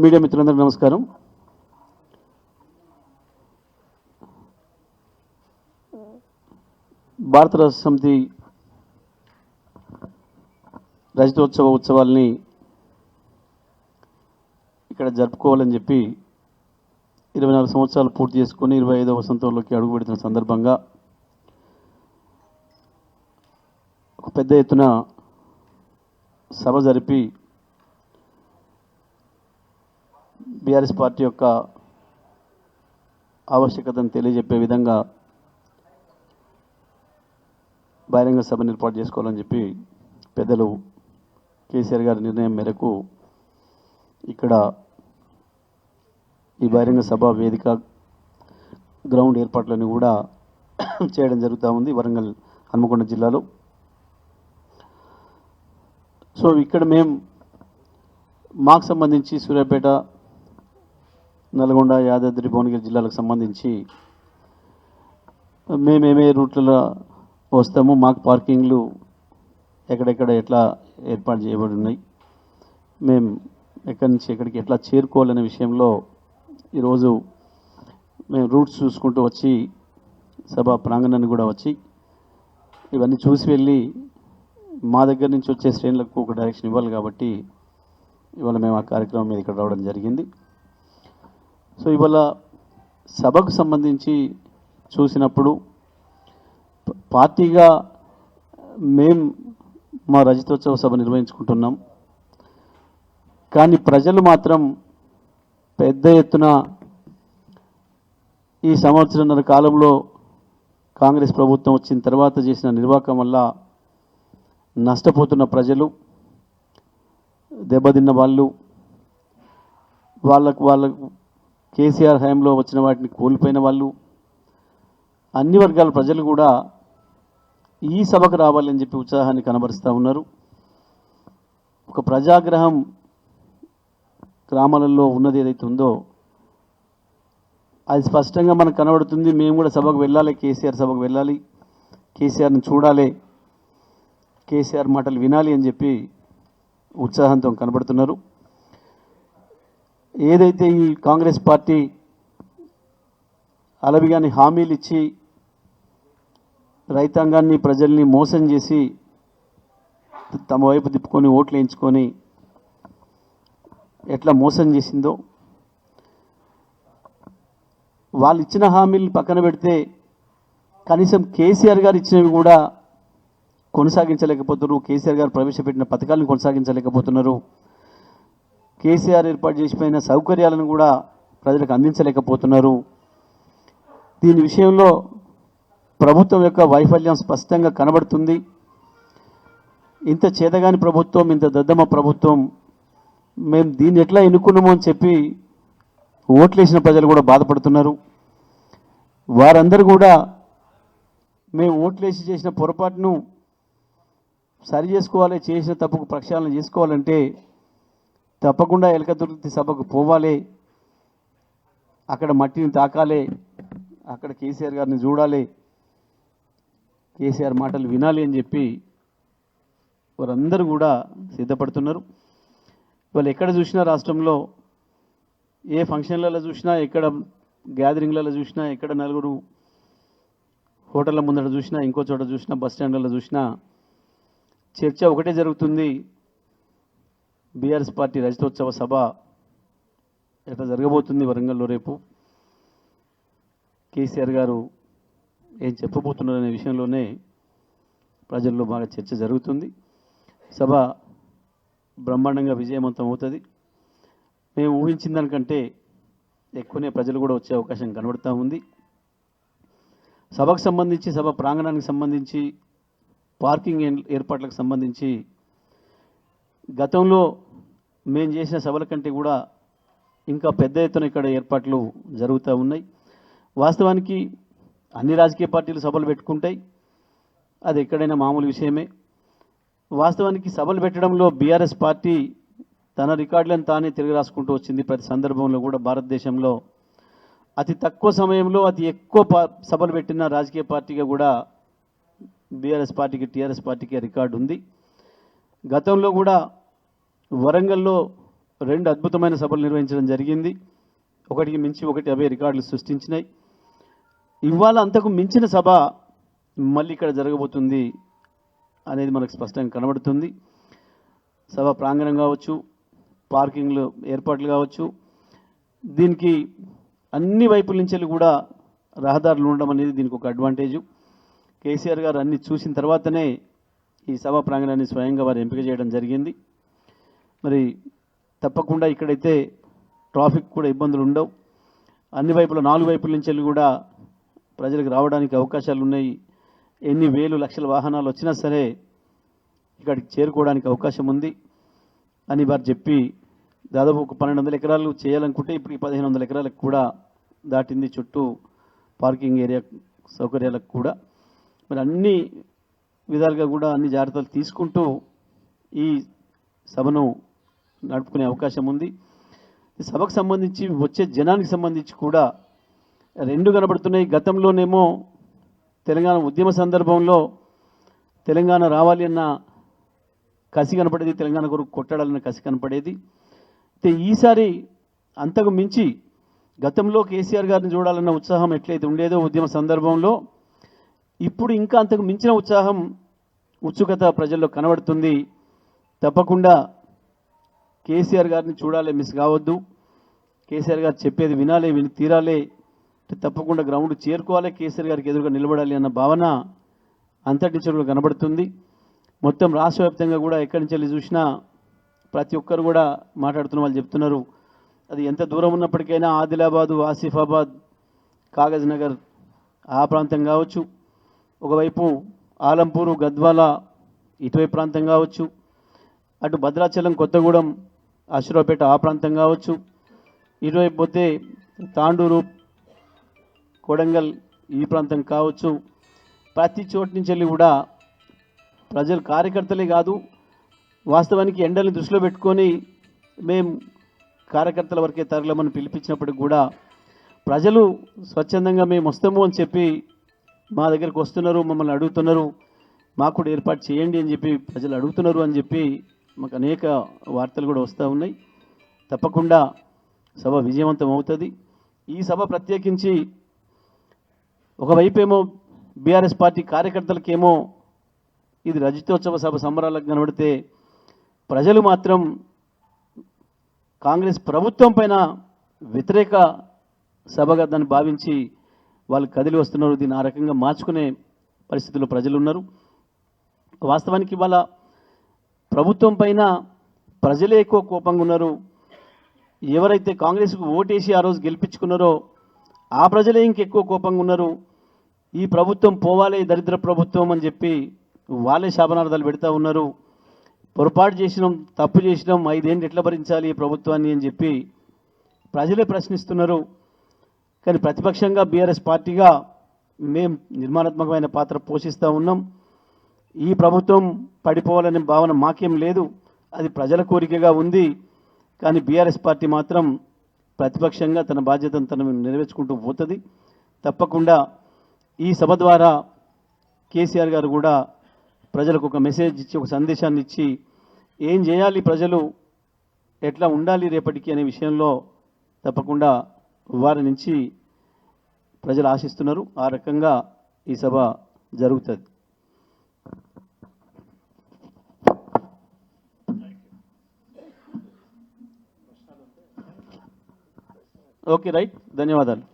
Media మిత్రులందరికీ నమస్కారం. భారత రాష్ట్ర సమితి రజతోత్సవ ఉత్సవాల్ని ఇక్కడ జరుపుకోవాలని చెప్పి 24 సంవత్సరాలు పూర్తి చేసుకొని 25వ వసంతంలోకి అడుగుపెడుతున్న సందర్భంగా ఒక పెద్ద ఎత్తున సభ జరిపి బీఆర్ఎస్ పార్టీ యొక్క ఆవశ్యకతను తెలియజెప్పే విధంగా బహిరంగ సభను ఏర్పాటు చేసుకోవాలని చెప్పి పెద్దలు కేసీఆర్ గారి నిర్ణయం మేరకు ఇక్కడ ఈ బహిరంగ సభ వేదిక గ్రౌండ్ ఏర్పాట్లను కూడా చేయడం జరుగుతూ ఉంది వరంగల్ హన్మకొండ జిల్లాలో. సో ఇక్కడ మాకు సంబంధించి సూర్యాపేట, నల్గొండ, యాదాద్రి, భువనగిరి జిల్లాలకు సంబంధించి మేమేమే రూట్లలో వస్తాము, మాకు పార్కింగ్లు ఎక్కడెక్కడ ఎట్లా ఏర్పాటు చేయబడి ఉన్నాయి, మేము ఎక్కడి నుంచి ఎక్కడికి ఎట్లా చేరుకోవాలనే విషయంలో ఈరోజు మేము రూట్స్ చూసుకుంటూ వచ్చి సభా ప్రాంగణాన్ని కూడా వచ్చి ఇవన్నీ చూసి వెళ్ళి మా దగ్గర నుంచి వచ్చే శ్రేణులకు ఒక డైరెక్షన్ ఇవ్వాలి కాబట్టి ఇవాళ మేము ఆ కార్యక్రమం మీద ఇక్కడ రావడం జరిగింది. సో ఇవాళ సభకు సంబంధించి చూసినప్పుడు పార్టీగా మా రజతోత్సవ సభ నిర్వహించుకుంటున్నాం. కానీ ప్రజలు మాత్రం పెద్ద ఎత్తున ఈ సంవత్సరంన్నర కాలంలో కాంగ్రెస్ ప్రభుత్వం వచ్చిన తర్వాత చేసిన నిర్వాహకం వల్ల నష్టపోతున్న ప్రజలు, దెబ్బతిన్న వాళ్ళకు కేసీఆర్ హయాంలో వచ్చిన వాటిని కోల్పోయిన వాళ్ళు, అన్ని వర్గాల ప్రజలు కూడా ఈ సభకు రావాలని చెప్పి ఉత్సాహాన్ని కనబరుస్తూ ఉన్నారు. ఒక ప్రజాగ్రహం గ్రామాలలో ఉన్నది ఏదైతే ఉందో అది స్పష్టంగా మనకు కనబడుతుంది. మేము కూడా సభకు వెళ్ళాలి, కేసీఆర్ సభకు వెళ్ళాలి, కేసీఆర్ని చూడాలి, కేసీఆర్ మాటలు వినాలి అని చెప్పి ఉత్సాహంతో కనబడుతున్నారు. ఏదైతే ఈ కాంగ్రెస్ పార్టీ అలవిగాని హామీలు ఇచ్చి రైతాంగాన్ని, ప్రజల్ని మోసం చేసి తమ వైపు తిప్పుకొని ఓట్లు వేయించుకొని ఎట్లా మోసం చేసిందో, వాళ్ళు ఇచ్చిన హామీలు పక్కన పెడితే కనీసం కేసీఆర్ గారు ఇచ్చినవి కూడా కొనసాగించలేకపోతున్నారు. కేసీఆర్ గారు ప్రవేశపెట్టిన పథకాలను కొనసాగించలేకపోతున్నారు. కేసీఆర్ ఏర్పాటు చేసిపోయిన సౌకర్యాలను కూడా ప్రజలకు అందించలేకపోతున్నారు. దీని విషయంలో ప్రభుత్వం యొక్క వైఫల్యం స్పష్టంగా కనబడుతుంది. ఇంత చేతగాని ప్రభుత్వం, ఇంత దద్దమ్మ ప్రభుత్వం, మేము దీన్ని ఎట్లా ఎన్నుకున్నామో అని చెప్పి ఓట్లేసిన ప్రజలు కూడా బాధపడుతున్నారు. వారందరూ కూడా మేము ఓట్లేసి చేసిన పొరపాటును సరి చేసుకోవాలి, చేసిన తప్పుకు ప్రక్షాళన చేసుకోవాలంటే తప్పకుండా ఎలకతుర్తి సభకు పోవాలి, అక్కడ మట్టిని తాకాలి, అక్కడ కేసీఆర్ గారిని చూడాలి, కేసీఆర్ మాటలు వినాలి అని చెప్పి వారందరూ కూడా సిద్ధపడుతున్నారు. వాళ్ళు ఎక్కడ చూసినా రాష్ట్రంలో ఏ ఫంక్షన్లలో చూసినా, ఎక్కడ గ్యాదరింగ్లలో చూసినా, ఎక్కడ నలుగురు హోటళ్ళ ముందర చూసినా, ఇంకో చోట చూసినా, బస్ స్టాండ్లలో చూసినా చర్చ ఒకటే జరుగుతుంది. బీఆర్ఎస్ పార్టీ రజతోత్సవ సభ ఎట్లా జరగబోతుంది వరంగల్లో రేపు, కేసీఆర్ గారు ఏం చెప్పబోతున్నారనే విషయంలోనే ప్రజల్లో బాగా చర్చ జరుగుతుంది. సభ బ్రహ్మాండంగా విజయవంతం అవుతుంది. మేము ఊహించిన దానికంటే ఎక్కువనే ప్రజలు కూడా వచ్చే అవకాశం కనబడుతూ ఉంది. సభకు సంబంధించి, సభ ప్రాంగణానికి సంబంధించి, పార్కింగ్ ఏర్పాట్లకు సంబంధించి గతంలో మేము చేసిన సభల కంటే కూడా ఇంకా పెద్ద ఎత్తున ఇక్కడ ఏర్పాట్లు జరుగుతూ ఉన్నాయి. వాస్తవానికి అన్ని రాజకీయ పార్టీలు సభలు పెట్టుకుంటాయి, అది ఎక్కడైనా మామూలు విషయమే. వాస్తవానికి సభలు పెట్టడంలో బీఆర్ఎస్ పార్టీ తన రికార్డులను తానే తిరిగి రాసుకుంటూ వచ్చింది. ప్రతి సందర్భంలో కూడా భారతదేశంలో అతి తక్కువ సమయంలో అతి ఎక్కువ సభలు పెట్టిన రాజకీయ పార్టీగా కూడా బీఆర్ఎస్ పార్టీకి, టీఆర్ఎస్ పార్టీకి రికార్డు ఉంది. గతంలో కూడా వరంగల్లో 2 అద్భుతమైన సభలు నిర్వహించడం జరిగింది. ఒకటికి మించి ఒకటి అవే రికార్డులు సృష్టించినాయి. ఇవాళ అంతకు మించిన సభ మళ్ళీ ఇక్కడ జరగబోతుంది అనేది మనకు స్పష్టంగా కనబడుతుంది. సభ ప్రాంగణం కావచ్చు, పార్కింగ్లు ఏర్పాట్లు కావచ్చు, దీనికి అన్ని వైపుల నుంచి కూడా రహదారులు ఉండడం అనేది దీనికి ఒక అడ్వాంటేజు. కేసీఆర్ గారు అన్ని చూసిన తర్వాతనే ఈ సభా ప్రాంగణాన్ని స్వయంగా వారు ఎంపిక చేయడం జరిగింది. మరి తప్పకుండా ఇక్కడైతే ట్రాఫిక్ కూడా ఇబ్బందులు ఉండవు. అన్ని వైపుల 4 వైపుల నుంచి కూడా ప్రజలకు రావడానికి అవకాశాలు ఉన్నాయి. ఎన్ని వేలు లక్షల వాహనాలు వచ్చినా సరే ఇక్కడికి చేరుకోవడానికి అవకాశం ఉంది అని వారు చెప్పి దాదాపు ఒక 1200 ఎకరాలు చేయాలనుకుంటే ఇప్పుడు 1500 ఎకరాలకు కూడా దాటింది, చుట్టూ పార్కింగ్ ఏరియా సౌకర్యాలకు కూడా. మరి అన్ని విధాలుగా కూడా అన్ని జాగ్రత్తలు తీసుకుంటూ ఈ సభను నడుపుకునే అవకాశం ఉంది. ఈ సభకు సంబంధించి వచ్చే జనానికి సంబంధించి కూడా 2 కనబడుతున్నాయి. గతంలోనేమో తెలంగాణ ఉద్యమ సందర్భంలో తెలంగాణ రావాలి అన్న కసి కనపడేది, తెలంగాణ కొరకు కొట్టాడాలన్న కసి కనపడేది. అయితే ఈసారి అంతకు మించి గతంలో కేసీఆర్ గారిని చూడాలన్న ఉత్సాహం ఎట్లయితే ఉండేదో ఉద్యమ సందర్భంలో, ఇప్పుడు ఇంకా అంతకు మించిన ఉత్సాహం, ఉత్సుకత ప్రజల్లో కనబడుతుంది. తప్పకుండా కేసీఆర్ గారిని చూడాలి, మిస్ కావద్దు. కేసీఆర్ గారు చెప్పేది వినాలి, విని తీరాలి. తప్పకుండా గ్రౌండ్ చేరుకోవాలి, కేసీఆర్ గారికి ఎదురుగా నిలబడాలి అన్న భావన అంతటి నుంచి కూడా కనబడుతుంది. మొత్తం రాష్ట్ర వ్యాప్తంగా కూడా ఎక్కడి నుంచి వెళ్ళి చూసినా ప్రతి ఒక్కరు కూడా మాట్లాడుతున్న వాళ్ళు చెప్తున్నారు, అది ఎంత దూరం ఉన్నప్పటికైనా ఆదిలాబాదు, ఆసిఫాబాద్, కాగజ్ నగర్ ఆ ప్రాంతం కావచ్చు, ఒకవైపు ఆలంపూరు, గద్వాల ఇటువైపు ప్రాంతం కావచ్చు, అటు భద్రాచలం, కొత్తగూడెం, అశ్వరావుపేట ఆ ప్రాంతం కావచ్చు, ఇటువైపు పోతే తాండూరు, కొడంగల్ ఈ ప్రాంతం కావచ్చు. ప్రతి చోటు నుంచి వెళ్ళి కూడా ప్రజలు, కార్యకర్తలే కాదు, వాస్తవానికి ఎండలను దృష్టిలో పెట్టుకొని మేము కార్యకర్తల వరకే తరలమని పిలిపించినప్పటికి కూడా ప్రజలు స్వచ్ఛందంగా మేము వస్తాము అని చెప్పి మా దగ్గరికి వస్తున్నారు, మమ్మల్ని అడుగుతున్నారు, మాకు కూడా ఏర్పాటు చేయండి అని చెప్పి ప్రజలు అడుగుతున్నారు అని చెప్పి మాకు అనేక వార్తలు కూడా వస్తూ ఉన్నాయి. తప్పకుండా సభ విజయవంతం అవుతుంది. ఈ సభ ప్రత్యేకించి ఒకవైపు ఏమో బీఆర్ఎస్ పార్టీ కార్యకర్తలకేమో ఇది రజతోత్సవ సభ సంబరాలకు కనబడితే, ప్రజలు మాత్రం కాంగ్రెస్ ప్రభుత్వం పైన వ్యతిరేక సభగా దాన్ని భావించి వాళ్ళు కదిలి వస్తున్నారు. దీన్ని ఆ రకంగా మార్చుకునే పరిస్థితుల్లో ప్రజలు ఉన్నారు. వాస్తవానికి ఇవాళ ప్రభుత్వం పైన ప్రజలే ఎక్కువ కోపంగా ఉన్నారు. ఎవరైతే కాంగ్రెస్కు ఓటేసి ఆ రోజు గెలిపించుకున్నారో ఆ ప్రజలే ఇంకెక్కువ కోపంగా ఉన్నారు. ఈ ప్రభుత్వం పోవాలి, దరిద్ర ప్రభుత్వం అని చెప్పి వాళ్ళే శాపనార్థాలు పెడతా ఉన్నారు. పొరపాటు చేసినాం, తప్పు చేసినాం, 5 ఏళ్ళు ఎట్లా భరించాలి ఈ ప్రభుత్వాన్ని అని చెప్పి ప్రజలే ప్రశ్నిస్తున్నారు. కానీ ప్రతిపక్షంగా బీఆర్ఎస్ పార్టీగా మేము నిర్మాణాత్మకమైన పాత్ర పోషిస్తూ ఉన్నాం. ఈ ప్రభుత్వం పడిపోవాలనే భావన మాకేం లేదు, అది ప్రజల కోరికగా ఉంది. కానీ బీఆర్ఎస్ పార్టీ మాత్రం ప్రతిపక్షంగా తన బాధ్యతను తను నెరవేర్చుకుంటూ పోతుంది. తప్పకుండా ఈ సభ ద్వారా కేసీఆర్ గారు కూడా ప్రజలకు ఒక మెసేజ్ ఇచ్చి, ఒక సందేశాన్ని ఇచ్చి, ఏం చేయాలి, ప్రజలు ఎట్లా ఉండాలి రేపటికి అనే విషయంలో తప్పకుండా వారి నుంచి ప్రజలు ఆశిస్తున్నారు. ఆ రకంగా ఈ సభ జరుగుతుంది. ఓకే, రైట్, ధన్యవాదాలు.